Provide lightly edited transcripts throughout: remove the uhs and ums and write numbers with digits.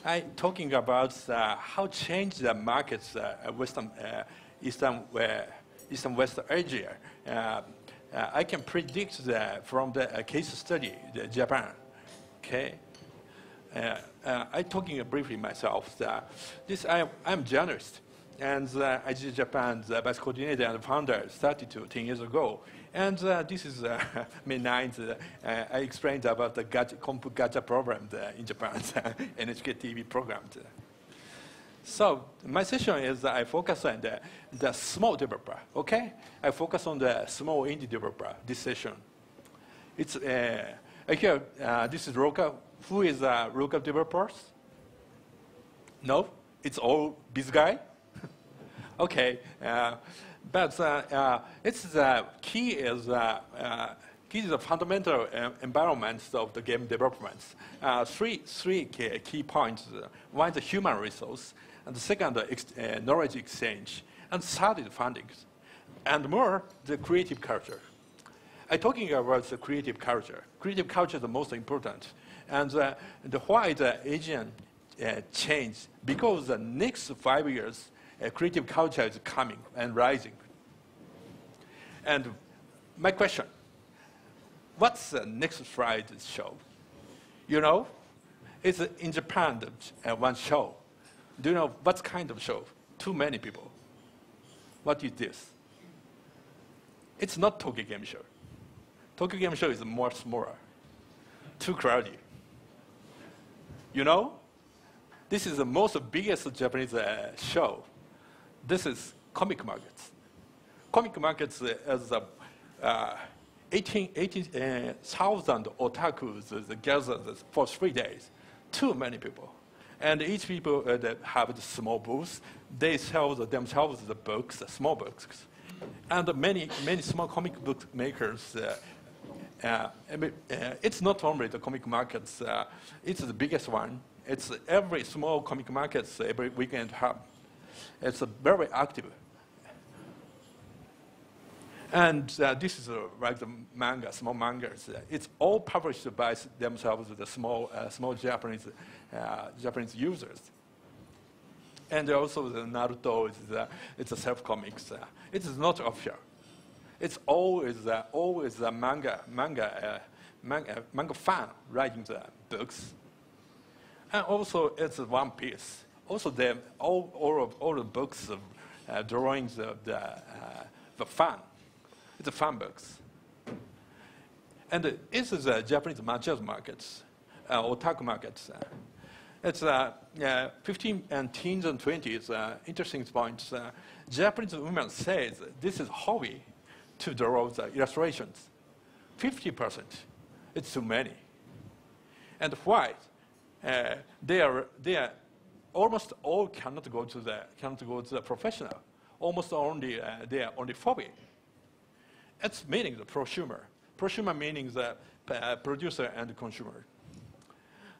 I talking about how change the markets, Eastern West Asia. I can predict that from the case study, Japan. Okay, I talking briefly myself. I'm journalist, and I did Japan, the vice coordinator and founder, started 10 years ago. And this is May 9th. I explained about the gacha program in Japan, NHK TV program. So my session is I focus on the small developer. Okay, I focus on the small indie developer. This session, it's here. This is local. Who is local developers? No, it's all this guy. Okay. But it's the key is the fundamental environments of the game development. Three key points. One is the human resource, and the second, knowledge exchange, and third is funding, and more, the creative culture. I'm talking about the creative culture. Creative culture is the most important, and why the Asian change, because the next 5 years, creative culture is coming and rising. And my question, what's the next Friday show? You know, it's in Japan, one show. Do you know what kind of show? Too many people. What is this? It's not Tokyo Game Show. Tokyo Game Show is more smaller, too crowded. You know, this is the most biggest Japanese show. This is comic markets. Comic markets is 18,000 otakus gathered for 3 days. Too many people. And each people that have the small booths, they sell themselves the books, the small books. And many small comic book makers, it's not only the comic markets, it's the biggest one. It's every small comic markets every weekend have. It's very active. And this is like the manga, small mangas. It's all published by themselves, the small Japanese users. And also the Naruto it's a self-comics. It is not official. It's always a manga fan writing the books. And also it's One Piece. Also, all the books, drawings of the fan. It's a fan books. And this is Japanese manchas markets, otaku markets. It's 15 and teens and 20s. Interesting points. Japanese women say this is hobby to draw the illustrations. 50%. It's too many. And why? They are almost all cannot go to the professional. Almost only they are only hobby. It's meaning the prosumer. Prosumer meaning the producer and the consumer.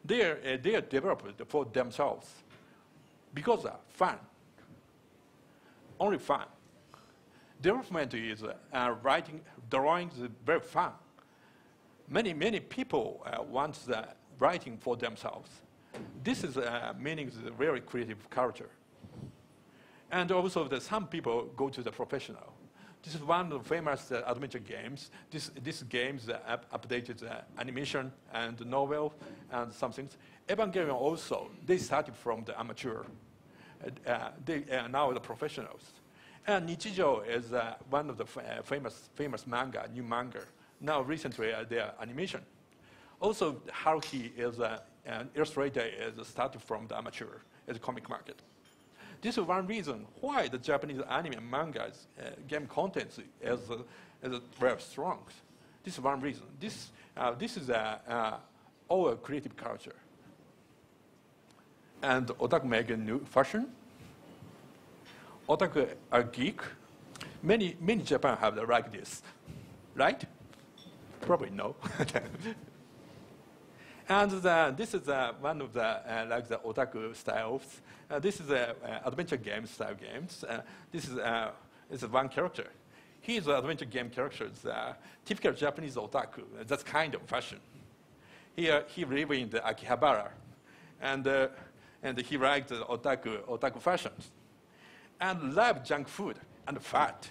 They are developed for themselves because of fun. Only fun. Development is writing, drawings is very fun. Many people want the writing for themselves. This is meaning the very creative culture. And also some people go to the professional. This is one of the famous adventure games. This games updated animation and novel and some things. Evangelion also, they started from the amateur. They are now the professionals. And Nichijou is one of the famous manga, new manga. Now recently their animation. Also Haruhi is an illustrator is started from the amateur as a comic market. This is one reason why the Japanese anime and manga game content is very strong. This is one reason. This is our creative culture. And otaku make a new fashion. Otaku are geek. Many Japan have like this, right? Probably no. And this is one of the like the otaku styles. This is adventure game style games. This is one character. He is an adventure game character. Typical Japanese otaku. That's kind of fashion. He lives in the Akihabara, and and he liked the otaku fashions, and loved junk food and fat,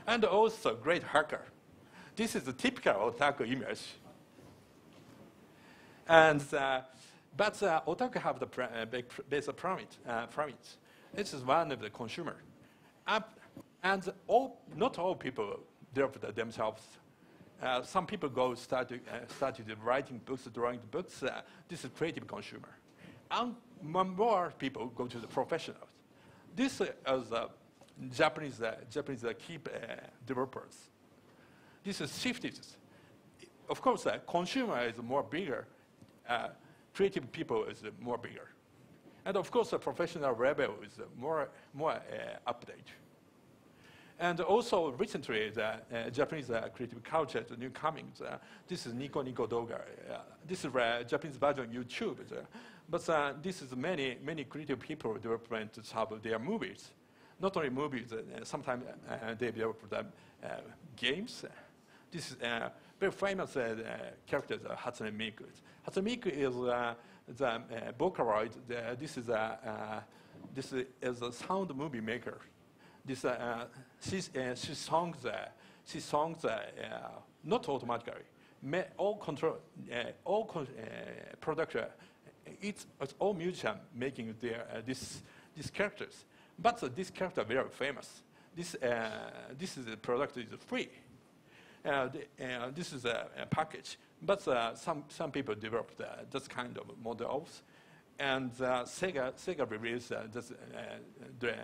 and also great hacker. This is the typical otaku image. And but otaku have the basic premise. This is one of the consumer, and not all people develop themselves. Some people started writing books, drawing books. This is creative consumer, and more people go to the professionals. This is Japanese key developers. This is shifted. Of course, consumer is more bigger. Creative people is more bigger, and of course, the professional level is more update. And also, recently, the Japanese creative culture, the new comings. This is Nico Nico Doga. This is Japanese version of YouTube. But this is many creative people development to have their movies. Not only movies, sometimes they develop games. This is very famous character, Hatsune Miku. Hatsune Miku is the Vocaloid. This is a sound movie maker. This she songs not automatically. All production. It's all musician making their these characters. But this character very famous. This is the product is free. This is a package. But some people developed this kind of models, and Sega released the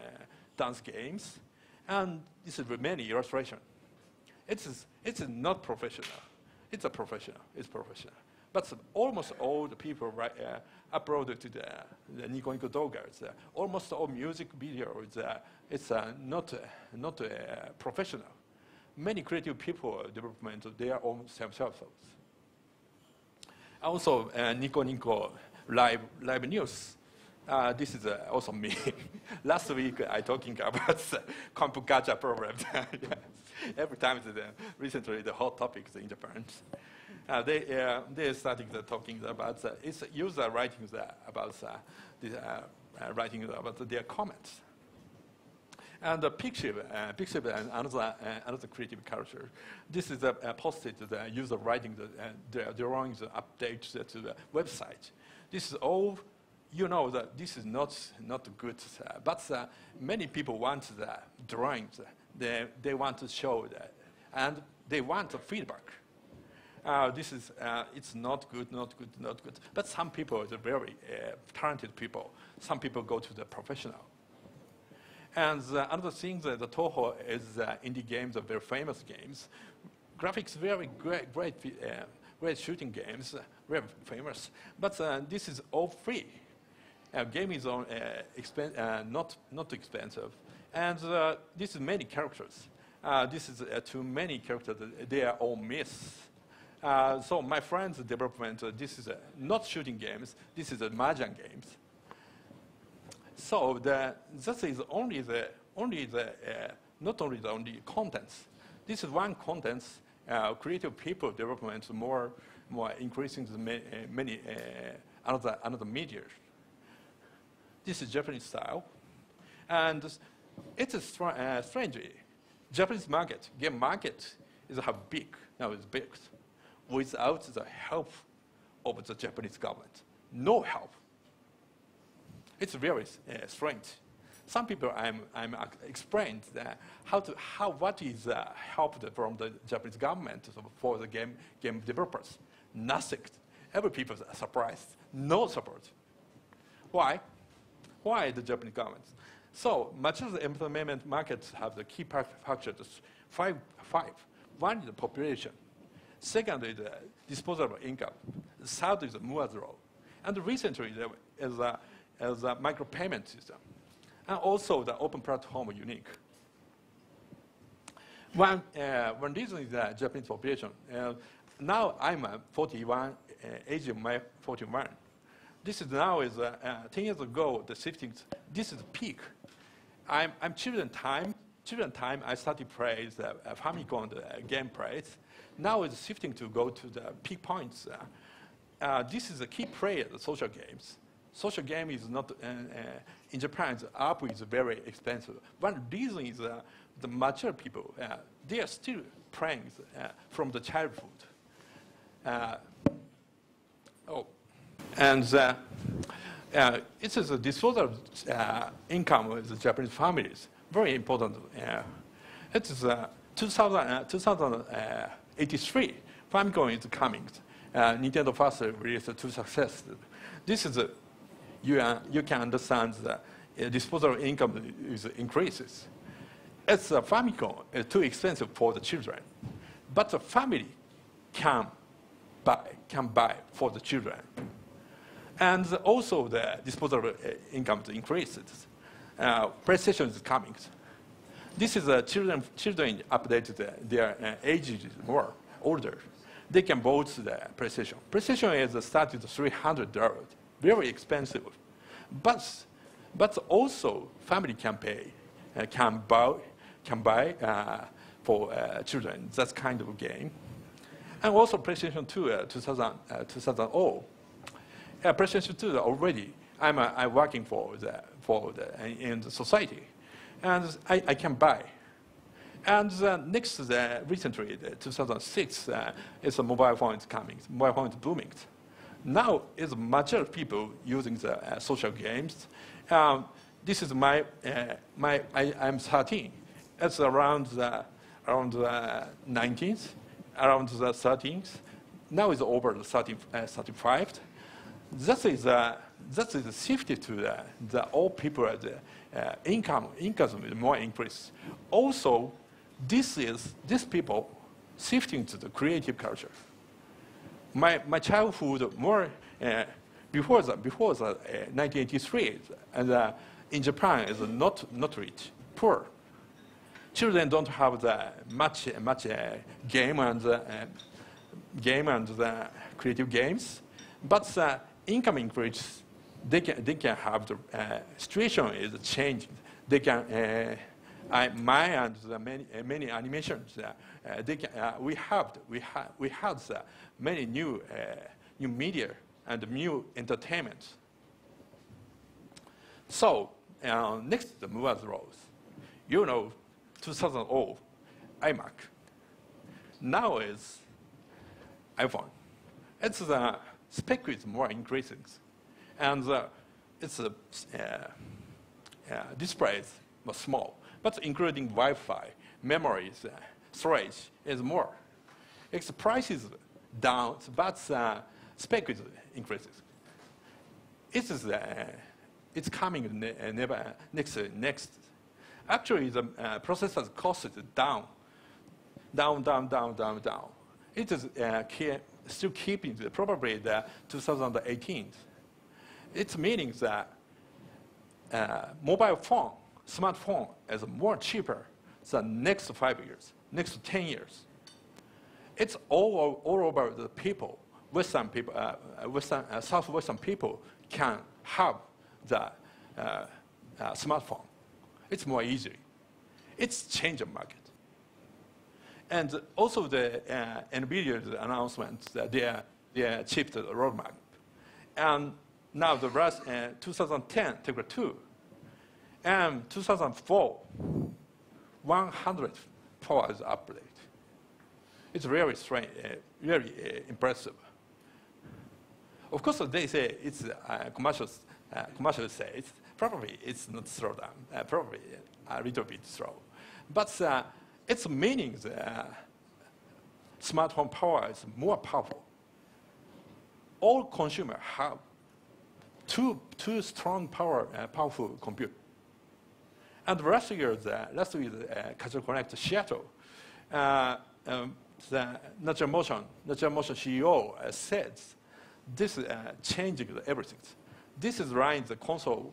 dance games, and this is many illustration. It's not professional. It's professional. But almost all the people uploaded to the Nico Nico Dogas. Almost all music videos. It's not professional. Many creative people development their own themselves. Also, Nico Nico live news. This is also me. Last week, I talking about compu gacha problem. Every time, recently, the hot topics in Japan. They started talking about it's user writing about writing about their comments. And the Pixiv and another creative culture. This is posted the user writing the drawings, updates to the website. This is all. You know that this is not good, but many people want the drawings. They want to show that, and they want the feedback. This is it's not good. But some people are very talented people. Some people go to the professional. And another thing that the Toho is indie games are very famous games. Graphics very great shooting games, very famous. But this is all free. Game is not expensive, and this is many characters. This is too many characters. They are all myths. So my friend's development. This is not shooting games. This is mahjong games. So this is not only the only contents. This is one contents. Creative people development more increasing the many another media. This is Japanese style, and it's strange. Japanese market, game market, is how big now. It's big, without the help of the Japanese government. No help. It's very strange. Some people I'm explained what is help from the Japanese government for the game developers. Nothing. Every people are surprised. No support. Why? Why the Japanese government? So much of the employment markets have the key factors. Five. One is the population. Second is the disposable income. Third is the Moore's law. And recently there is a micropayment system. And also the open platform unique. One reason is the Japanese population. Now I'm 41, age of my 41. This is now 10 years ago, the shifting, this is the peak. I'm children time, I started play the Famicom game plays. Now it's shifting to go to the peak points. This is a key player, the social games. social game is not, in Japan, the app is very expensive. One reason is the mature people, they are still playing from the childhood. It is a disposable income of the Japanese families, very important. It is 2083, Famicom is coming. Nintendo first released two successes. This is, you can understand that disposable income increases. It's Famicom is too expensive for the children, but the family can buy for the children. And also the disposable income increases. PlayStation is coming. This is children updated their age is more older. They can vote the PlayStation. PlayStation is started $300, very expensive. But also family can pay, can buy for children. That's kind of game. And also PlayStation 2, 2000. PlayStation 2 already. I'm working in the society, and I can buy. And next, recently, 2006, is a mobile phone is coming. Mobile phone is booming. Now, it's mature people using the social games. This is I'm 13. It's around the 19th, around the 13th. Now it's over the 35. That is shifted to the all people income is more increase. Also, this people shifting to the creative culture. My childhood more before the 1983, and in Japan is not rich, poor. Children don't have the much game and the creative games, but income increase. They can have the situation is changing. They can and the many animations. We had many new media and new entertainment. So next the movers rose. 2000 iMac. Now is iPhone. It's the spec is more increasing, and its displays was small, but including Wi-Fi, memories, storage is more. Its price is down, but spec is increasing. It's coming next. Actually, the processor's cost is down. It is still keeping probably the 2018. It's meaning that mobile phone, smartphone is more cheaper than next 5 years, next 10 years. It's all over the people. Western people, Southwestern people can have the smartphone. It's more easy. It's changed the market. And also the NVIDIA's announcement that they achieved the roadmap. And now the last 2010 Tegra 2 and 2004 100 powers upgrade. It's really strange, very impressive. Of course, they say it's commercial say it's not slow down, probably a little bit slow, but its meaning smartphone power is more powerful. All consumers have two strong powerful computer. And last year, Cultural Connect Seattle, the Natural Motion CEO said, this is changing everything. This is running the console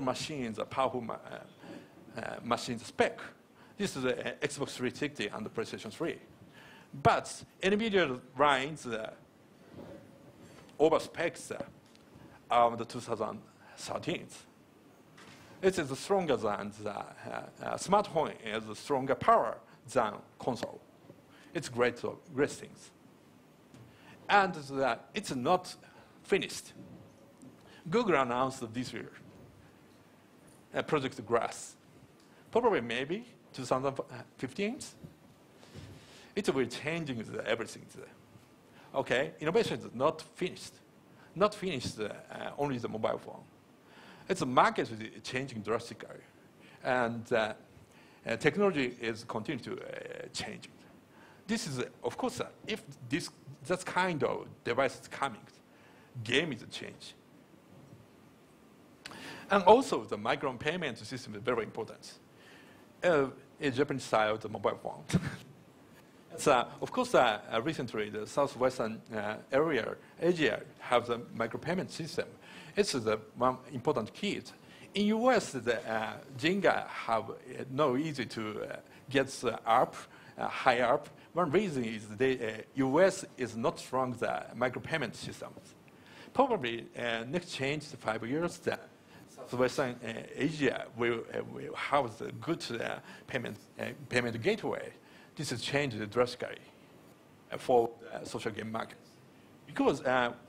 machines, the powerful machine spec. This is Xbox 360 and the PlayStation 3. But NVIDIA runs over specs of the 2013. It is stronger than the smartphone is stronger power than console. It's great things. And it's not finished. Google announced this year Project Grass. Probably maybe 2015. It will change everything. Okay, innovation is not finished. Not finished only the mobile phone. It's a market is changing drastically, and technology is continuing to change. This is, of course, if that kind of device is coming, game is a change. And also, the micropayment system is very important. A Japanese style, the mobile phone. So, of course, recently, the southwestern area, Asia, have the micropayment system. It's the one important key. In US, the Jenga have no easy to get up, high up. One reason is the US is not strong the micropayment systems. Probably next change 5 years, the southwestern Asia will have the good payment gateway. This has changed drastically for the social game market. Because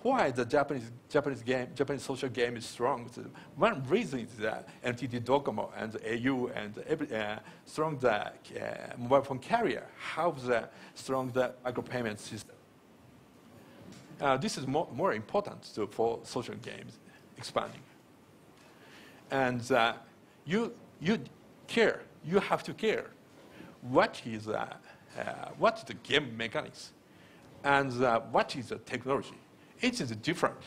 why the Japanese social game is strong? One reason is that NTT Docomo and the AU and every strong the mobile phone carrier have the strong the micropayment system. This is more important for social games expanding. And you care. You have to care. What is the game mechanics, and what is the technology? It is different.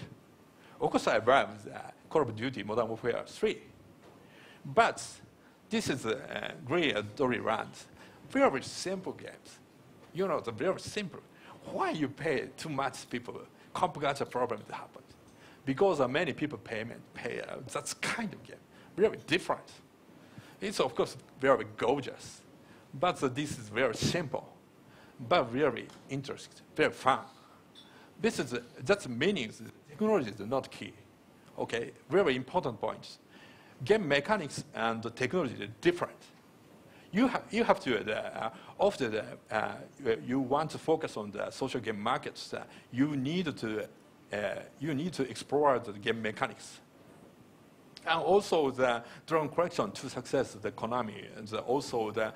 Of course, I love Call of Duty Modern Warfare 3, but this is a great story runs. Very simple games. You know, the very simple. Why you pay too much people? Complicated problems happen because many people pay that kind of game. Very different. It's of course very gorgeous. But this is very simple, but very interesting, very fun. This is that's meaning. Technology is not key. Okay, very important points. Game mechanics and the technology are different. You have to after you want to focus on the social game markets. You need to explore the game mechanics. And also the drone collection to success the Konami, and also the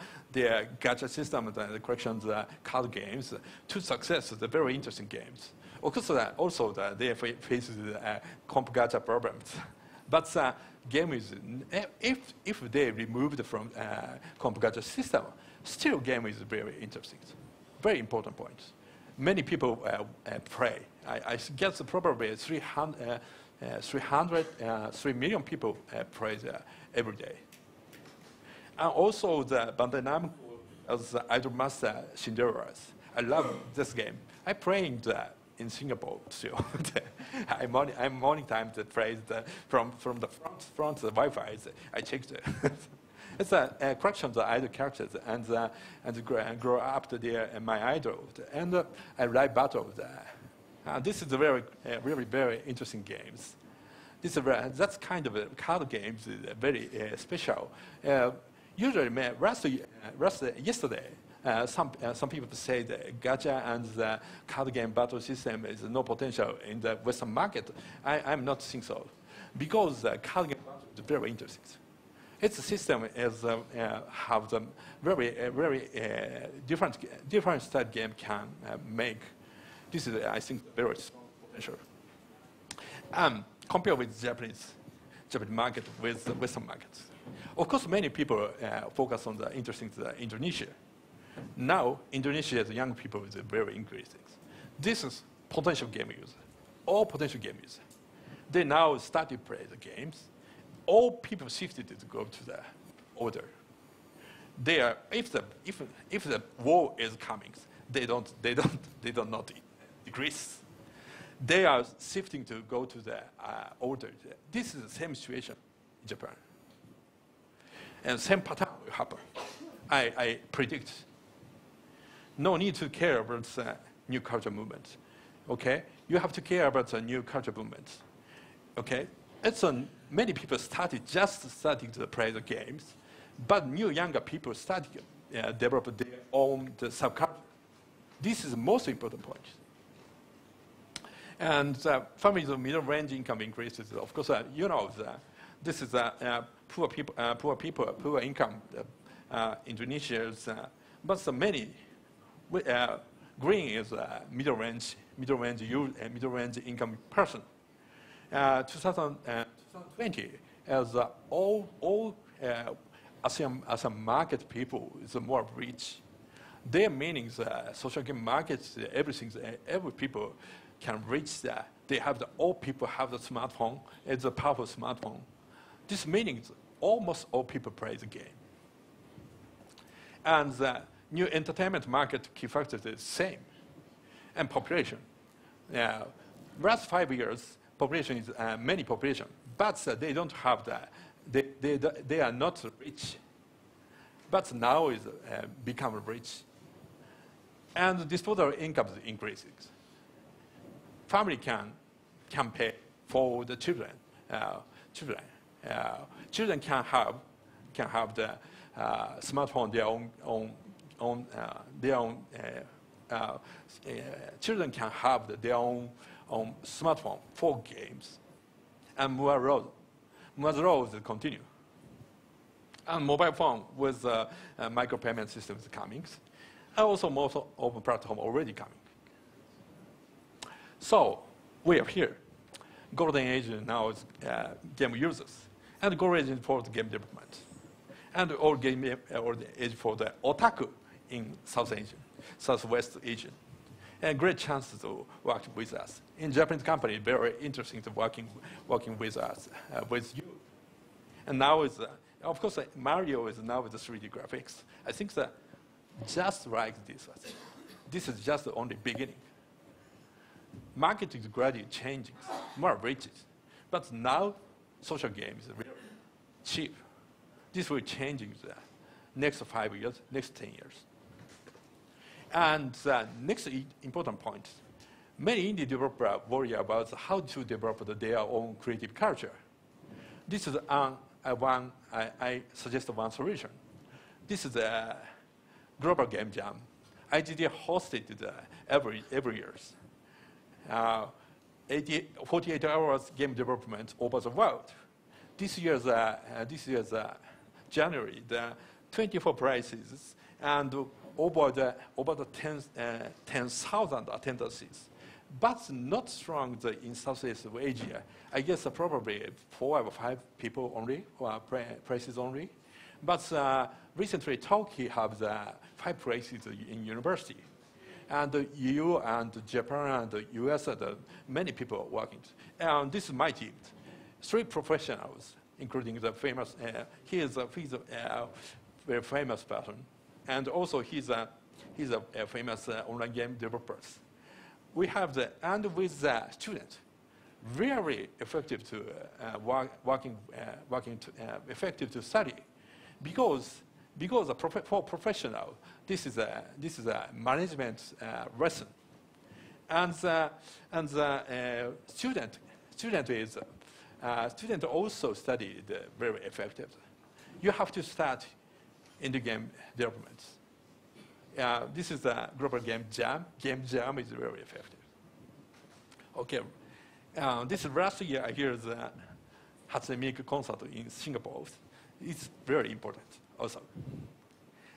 gacha system, the collection, the card games to success the very interesting games. Of course, also they face comp gacha problems. But game is if they removed from comp gacha system, still game is very interesting. Very important point. Many people play. I guess probably 3 million people play every day. And also the Bandai Namco as the Idol Master Cinderella's. I love this game. I playing in Singapore still. I'm morning time to play from the front the Wi-Fi. I checked it. It's a collection of the idol characters and grow up to my idol. And I like battle. This is a really very interesting games. That's kind of a card games is very special. Usually, yesterday, some people say the gacha and the card game battle system is no potential in the Western market. I'm not think so, because the card game battle is very interesting. Its system is have the very different style game can make. This is I think very strong potential. Compare with Japanese market with the Western markets. Of course, many people focus on the interesting Indonesia. Now, Indonesia's young people is very increasing. This is potential game users, all potential game users. They now start to play the games. All people shifted to go to the order. They are if the war is coming, they don't not decrease. They are shifting to go to the order. This is the same situation in Japan. And same pattern will happen. I predict. No need to care about the new culture movement. Okay? You have to care about the new culture movement. Okay? It's many people starting to play the games, but new younger people starting develop their own subculture. This is the most important point. And families of middle range income increases. Of course, you know, this is poor income Indonesians, but so many. Green is middle range income person. 2020, as all ASEAN market people is more rich. Their meanings, social game markets, every people can reach that. All people have the smartphone. It's a powerful smartphone. This means almost all people play the game. And the new entertainment market key factor is the same. And population. Last 5 years, population is many population, but they don't have that. They are not rich. But now is become rich. And disposable income increases. Family can pay for the children. Children can have the smartphone children can have their own smartphone for games, and more roads continue. And mobile phone with micropayment systems coming, and also most open platform already coming. So we are here. Golden age now is game users, and golden age for the game development, and all game age for the otaku in Southwest Asia, and great chances to work with us. In Japanese company, very interesting to working with us, with you. And now is, of course, Mario is now with the 3D graphics. I think that just like this is just the only beginning. Market is gradually changing, more riches. But now, social games are really cheap. This will change in the next 5 years, next 10 years. And next important point, many indie developers worry about how to develop their own creative culture. This is I suggest one solution. This is a global game jam. IGD hosted every year. 48 hours game development over the world. This year's January, the 24 prizes and over the 10,000 attendances, but not strong in Southeast Asia. I guess probably 4 or 5 people only, or places only. But recently, Turkey has 5 places in university. And the EU and Japan and the US, many people are working. And this is my team. 3 professionals, including the famous, he is a very famous person. And also he's a famous online game developer. We have and with the student, really effective to effective to study, because for professional, this is a management lesson, and the student also studied very effective. You have to start in the game development. This is the global game jam. Game jam is very effective. Okay, this is last year I hear the Hatsune concert in Singapore. It's very important also.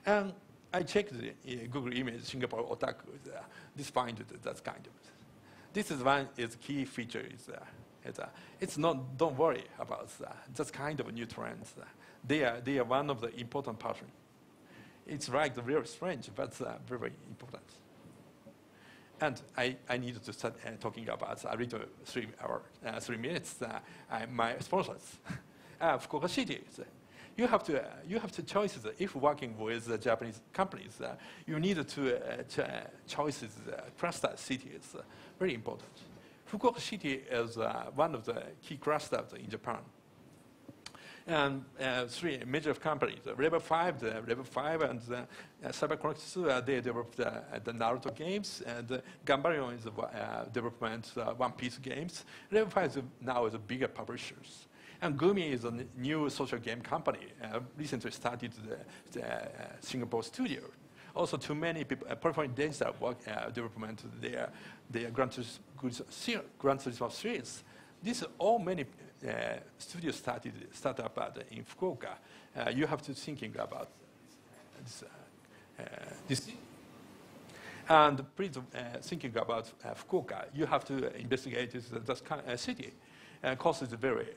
And I checked the Google image Singapore otaku. This find that kind of. This is one is key feature is it's not. Don't worry about that kind of new trends. They are one of the important patterns. It's like very strange, but very important. And I needed to start talking about a little 3 minutes. My sponsors, Fukuoka City. You have to choose if working with Japanese companies. You need to choices cluster cities. Very important. Fukuoka City is one of the key clusters in Japan. And 3 major companies, Level 5 and CyberConnect, they developed the Naruto games, and Gambarion is development One Piece games. Level 5 now is a bigger publishers. And Gumi is a new social game company, recently started the Singapore studio. Also, too many people performing data work development. Their Gran Turismo series. These are all many studios start up in Fukuoka. You have to thinking about this. And please thinking about Fukuoka, you have to investigate this city. Cost is very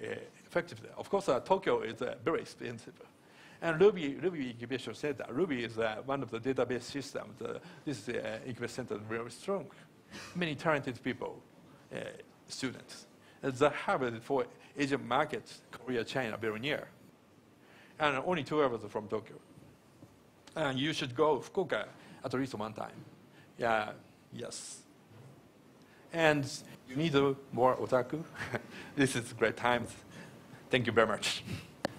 effective. Of course, Tokyo is very expensive. And Ruby Incubation Center. Ruby is one of the database systems. This incubation center is very strong. Many talented people, students. The Harvard for Asian markets, Korea, China, very near. And only 2 hours from Tokyo. And you should go Fukuoka at least one time. Yeah, yes. And you need more otaku. This is great times. Thank you very much.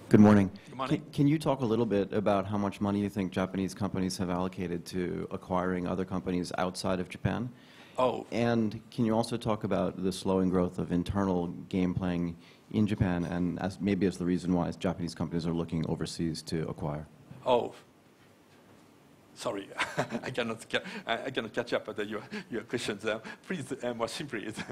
Good morning. Good morning. Can you talk a little bit about how much money you think Japanese companies have allocated to acquiring other companies outside of Japan? Oh. And can you also talk about the slowing growth of internal game playing in Japan, and maybe as the reason why Japanese companies are looking overseas to acquire? Oh. Sorry, I cannot catch up with your questions. Please, more simply. Sorry.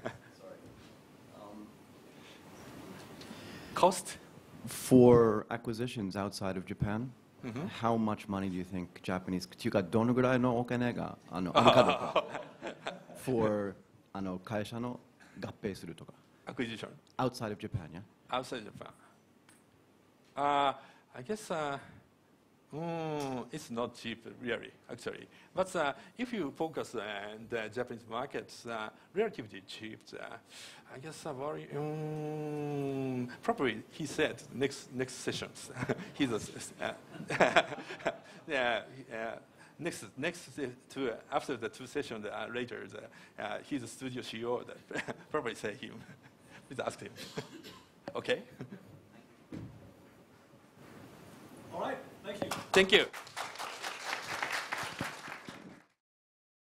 Cost? For acquisitions outside of Japan, how much money do you think Japanese, っていうかどのぐらいのお金があるかどうか for 会社の合併するとか Acquisition? Outside of Japan, yeah? Outside Japan. I guess it's not cheap, really, actually. But if you focus on the Japanese markets, relatively cheap. I guess probably he said next sessions. He's next to after the 2 sessions later, he's a studio CEO. Probably say him. Please ask him. Okay. All right. Thank you. Thank you.